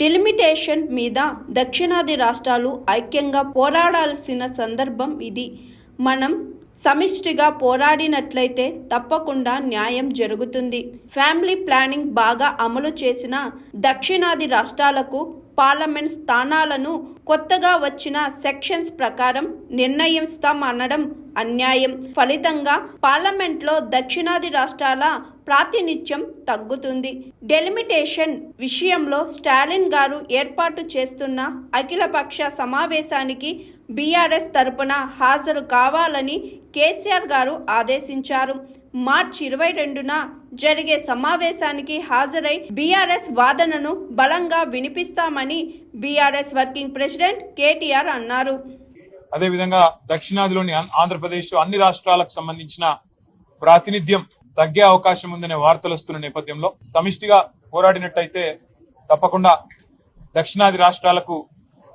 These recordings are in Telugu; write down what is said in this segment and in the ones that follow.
డెలిమిటేషన్ మీద దక్షిణాది రాష్ట్రాలు ఐక్యంగా పోరాడాల్సిన సందర్భం ఇది. మనం సమిష్టిగా పోరాడినట్లయితే తప్పకుండా న్యాయం జరుగుతుంది. ఫ్యామిలీ ప్లానింగ్ బాగా అమలు చేసిన దక్షిణాది రాష్ట్రాలకు పార్లమెంట్ స్థానాలను కొత్తగా వచ్చిన సెక్షన్స్ ప్రకారం నిర్ణయిస్తామనడం అన్యాయం. ఫలితంగా పార్లమెంట్లో దక్షిణాది రాష్ట్రాల ప్రాతినిధ్యం తగ్గుతుంది. డెలిమిటేషన్ విషయంలో స్టాలిన్ గారు ఏర్పాటు చేస్తున్న అఖిలపక్ష సమావేశానికి బీఆర్ఎస్ తరపున హాజరు కావాలని కేసీఆర్ గారు ఆదేశించారు. మార్చి 22న జరిగే సమావేశానికి హాజరై బీఆర్ఎస్ వాదనను బలంగా వినిపిస్తామని బీఆర్ఎస్ వర్కింగ్ ప్రెసిడెంట్ కేటీఆర్ అన్నారు. అదేవిధంగా దక్షిణాదిలోని ఆంధ్రప్రదేశ్ అన్ని రాష్ట్రాలకు సంబంధించిన ప్రాతినిధ్యం తగ్గే అవకాశం ఉందనే వార్తలు వస్తున్న నేపథ్యంలో సమిష్టిగా పోరాడినట్టయితే తప్పకుండా దక్షిణాది రాష్ట్రాలకు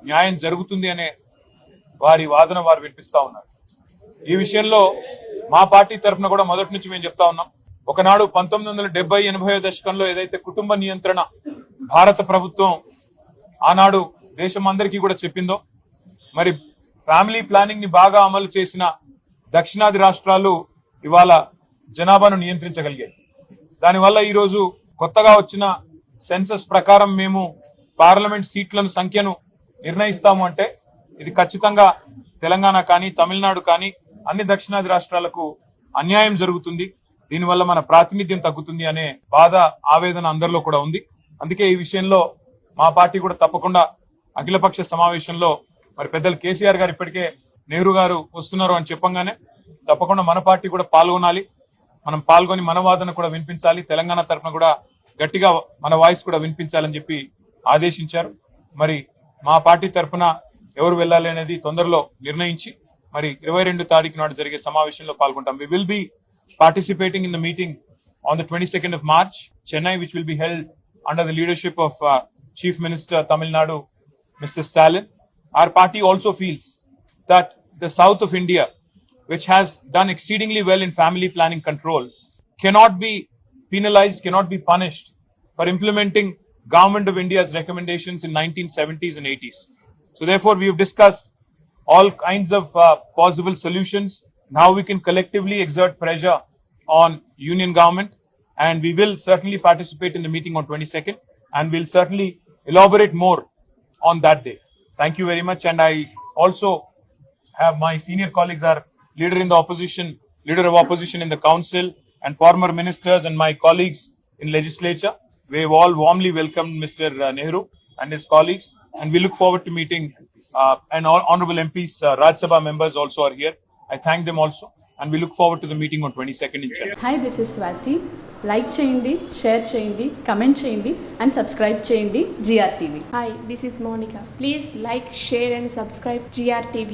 న్యాయం జరుగుతుంది అనే వారి వాదన వారు వినిపిస్తా ఉన్నారు. ఈ విషయంలో మా పార్టీ తరఫున కూడా మొదటి నుంచి మేము చెప్తా ఉన్నాం. ఒకనాడు 1970-80 దశకంలో ఏదైతే కుటుంబ నియంత్రణ భారత ప్రభుత్వం ఆనాడు దేశం అందరికీ కూడా చెప్పిందో, మరి ఫ్యామిలీ ప్లానింగ్ ని బాగా అమలు చేసిన దక్షిణాది రాష్ట్రాలు ఇవాళ జనాభాను నియంత్రించగలిగాయి. దానివల్ల ఈరోజు కొత్తగా వచ్చిన సెన్సస్ ప్రకారం మేము పార్లమెంట్ సీట్లను సంఖ్యను నిర్ణయిస్తాము అంటే ఇది ఖచ్చితంగా తెలంగాణ కానీ తమిళనాడు కానీ అన్ని దక్షిణాది రాష్ట్రాలకు అన్యాయం జరుగుతుంది. దీనివల్ల మన ప్రాతినిధ్యం తగ్గుతుంది అనే బాధ ఆవేదన అందరిలో కూడా ఉంది. అందుకే ఈ విషయంలో మా పార్టీ కూడా తప్పకుండా అఖిలపక్ష సమావేశంలో మరి పెద్దలు కేసీఆర్ గారు ఇప్పటికే నెహ్రూ గారు వస్తున్నారు అని చెప్పంగానే తప్పకుండా మన పార్టీ కూడా పాల్గొనాలి. మనం పాల్గొని మన వాదన కూడా వినిపించాలి. తెలంగాణ తరఫున కూడా గట్టిగా మన వాయిస్ కూడా వినిపించాలని చెప్పి ఆదేశించారు. మరి మా పార్టీ తరఫున ఎవరు వెళ్ళాలి అనేది తొందరలో నిర్ణయించి మరి 22 తారీఖు నాడు జరిగే సమావేశంలో పాల్గొంటాం. We will be participating in the meeting on the 22nd of March, Chennai, which will be held under the leadership of Chief Minister Tamil Nadu, Mr. Stalin. Our party also feels that the south of India, which has done exceedingly well in family planning control, cannot be penalized, cannot be punished for implementing Government of India's recommendations in 1970s and 80s. So therefore, we have discussed all kinds of possible solutions. Now we can collectively exert pressure on union government, and we will certainly participate in the meeting on 22nd, and we'll certainly elaborate more on that day. Thank you very much. And I also have my senior colleagues are leader of opposition in the council, and former ministers and my colleagues in legislature. We have all warmly welcomed Mr. Nehru and his colleagues, and we look forward to meeting and all honorable MPs, Rajya Sabha members also are here. I thank them also, and we look forward to the meeting on 22nd in Chennai. Hi, this is Swati. Like cheyandi, share cheyandi, comment cheyandi, and subscribe cheyandi GRTV. Hi, this is Monica. Please like, share and subscribe GRTV.